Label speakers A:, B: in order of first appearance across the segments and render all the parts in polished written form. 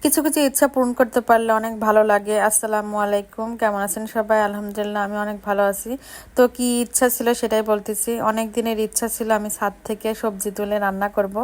A: কিছু কিছু ইচ্ছা পূরণ করতে পারলে অনেক ভালো লাগে। আসসালামু আলাইকুম, কেমন আছেন সবাই? আলহামদুলিল্লাহ, আমি অনেক ভালো আছি। তো কি ইচ্ছা ছিল সেটাই বলতেছি। অনেক দিনের ইচ্ছা ছিল আমি ছাদ থেকে সবজি তুলে রান্না করব।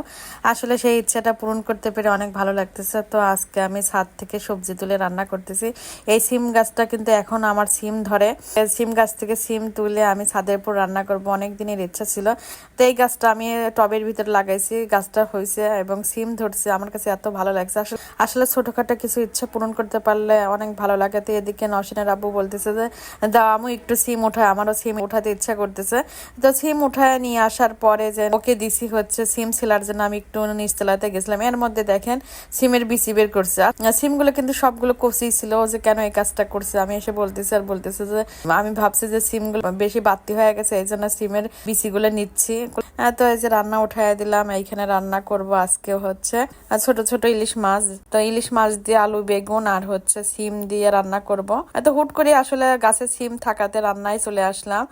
A: আসলে সেই ইচ্ছাটা পূরণ করতে পেরে অনেক ভালো লাগতেছে। তো আজকে আমি ছাদ থেকে সবজি তুলে রান্না করতেছি। এই সিম গাছটা কিন্তু এখন আমার সিম ধরে। সিম গাছ থেকে সিম তুলে আমি ছাদের উপর রান্না করব, অনেক দিনের ইচ্ছা ছিল। তো এই গাছটা আমি টবের ভিতরে লাগাইছি, গাছটা হয়েছে এবং সিম ধরছে। আমার কাছে এত ভালো লাগছে। আসলে ছোটখাটো কিছু ইচ্ছা পূরণ করতে পারলে অনেক ভালো লাগে। তো এদিকে নওশিনের আব্বু বলতেছে যে দাও আমি একটু সিম উঠায়, আমারও সিম উঠাতে ইচ্ছা করতেছে। তো সিম উঠায় নিয়ে আসার পরে যে ওকে দিছি হচ্ছে সিম ছিলার জন্য আমি একটু নিচতলাতে গেছিলাম। এর মধ্যে দেখেন সিমের বিচি বের করছে। সিমগুলো কিন্তু সবগুলো কচি ছিল। ও যে কেন এই কাজটা করছে আমি এসে বলতেছি, আর বলতেছে যে আমি ভাবছি যে সিমগুলো বেশি বাড়তি হয়ে গেছে, এই জন্য সিমের বিচিগুলো নিচ্ছি। তো এই যে রান্না উঠায় দিলাম। এইখানে রান্না করব আজকে হচ্ছে ছোট ছোট ইলিশ মাছ। তো ইলিশ মাছ দিয়ে আলু বেগুন আর হচ্ছে সিম দিয়ে রান্না করব। এত হুট করে আসলে গাছে সিম থাকাতে রান্নায় চলে আসলাম।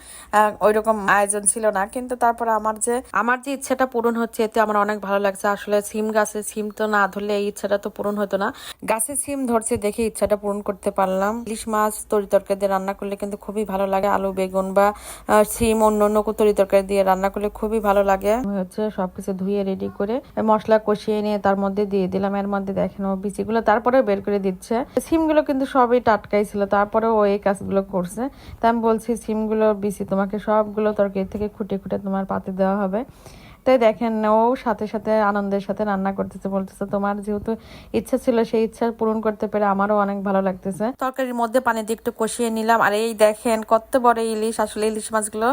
A: ওইরকম আয়োজন ছিল না, কিন্তু তারপর আমার যে ইচ্ছাটা পূরণ হচ্ছে এতে আমার অনেক ভালো লাগছে। আসলে সিম গাছে সিম তো না ধরলে এই ইচ্ছাটা তো পূরণ হতো না। গাছে সিম ধরছে দেখে ইচ্ছাটা পূরণ করতে পারলাম। ইলিশ মাছ তরি তরকারি দিয়ে রান্না করলে কিন্তু খুবই ভালো লাগে। আলু বেগুন বা সিম অন্য অন্য তরি তরকারি দিয়ে রান্না করলে খুবই ভালো লাগে। হচ্ছে সবকিছু ধুয়ে রেডি করে মশলা কষিয়ে নিয়ে তার মধ্যে দিয়ে দিলাম। এর মধ্যে দেখেন ও বিচিগুলো তারপরে বের করে দিচ্ছে। সিমগুলো কিন্তু সবই টাটকাই ছিল, তারপরে ও এই কাজগুলো করছে। তাই আমি বলছি সিমগুলো বিচি তোমাকে সবগুলো তরকারি থেকে খুঁটে খুঁটে তোমার পাতে দেওয়া হবে। তাই দেখেন ও সাথে সাথে আনন্দের সাথে রান্না করতেছে, বলতেছে তোমার যেহেতু ইচ্ছা ছিল সেই ইচ্ছা পূরণ করতে পেরে আমারও অনেক ভালো লাগতেছে। তরকারির মধ্যে পানি দিয়ে একটু কষিয়ে নিলাম। আর এই দেখেন কত বড় ইলিশ। আসলে ইলিশ মাছগুলো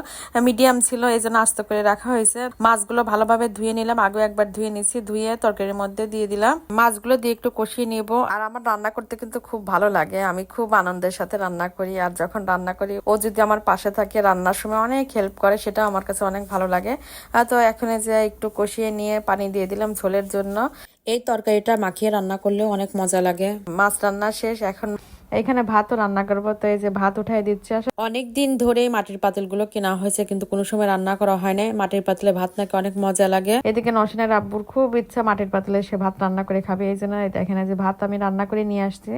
A: মিডিয়াম ছিল, এই জন্য আস্তে করে রাখা হয়েছে। মাছগুলো ভালোভাবে ধুয়ে নিলাম, আগে একবার ধুয়ে নিছি, ধুয়ে তরকারির মধ্যে দিয়ে দিলাম। মাছগুলো দিয়ে একটু কষিয়ে নিব। আর আমার রান্না করতে কিন্তু খুব ভালো লাগে, আমি খুব আনন্দের সাথে রান্না করি। আর যখন রান্না করি ও যদি আমার পাশে থাকে রান্নার সময় অনেক হেল্প করে, সেটা আমার কাছে অনেক ভালো লাগে। তো এখন যে একটু কষিয়ে নিয়ে পানি দিয়ে দিলাম ঝোলের জন্য। এই তরকারিটা মাখিয়ে রান্না করলেও অনেক মজা লাগে। মাছ রান্না শেষ, এখন এখানে ভাতও রান্না করবো। তো এই যে ভাত উঠাই দিচ্ছে। অনেক দিন ধরে মাটির পাতিলগুলো কেনা হয়েছে, কিন্তু কোনো সময় রান্না করা হয় না। মাটির পাতিলে ভাত নাকি অনেক মজা লাগে। এদিকে নওশিনের আব্বুর খুব ইচ্ছা মাটির পাতিলে সে ভাত রান্না করে খাবে, এই জন্য দেখেন যে ভাত আমি রান্না করে নিয়ে আসছি।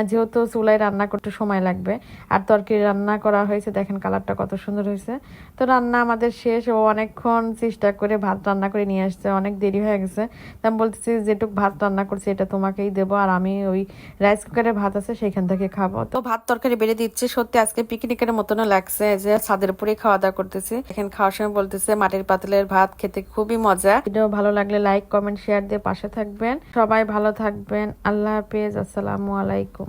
A: যেহেতু চুলায় রান্না করতে সময় লাগবে। আর তরকারি রান্না করা হয়েছে, দেখেন কালারটা কত সুন্দর হয়েছে। তো রান্না আমাদের শেষ। ও অনেকক্ষণ চেষ্টা করে ভাত রান্না করে নিয়ে আসছে, অনেক দেরি হয়ে গেছে। তা আমি বলতেছি যেটুক ভাত রান্না করছি এটা তোমাকেই দেবো, আর আমি ওই রাইস কুকারে ভাত আছে সেখান থেকে খাবো। তো ভাত তরকারি বেড়ে দিচ্ছে। সত্যি আজকে পিকনিকের মতনও লাগছে যে ছাদের উপরে খাওয়া দাওয়া করতেছি। এখানে খাওয়ার সময় বলতেছে মাটির পাতিলের ভাত খেতে খুবই মজা। ভিডিও ভালো লাগলে লাইক কমেন্ট শেয়ার দিয়ে পাশে থাকবেন। সবাই ভালো থাকবেন। আল্লাহ হাফেজ, আসসালামু আলাইকুম।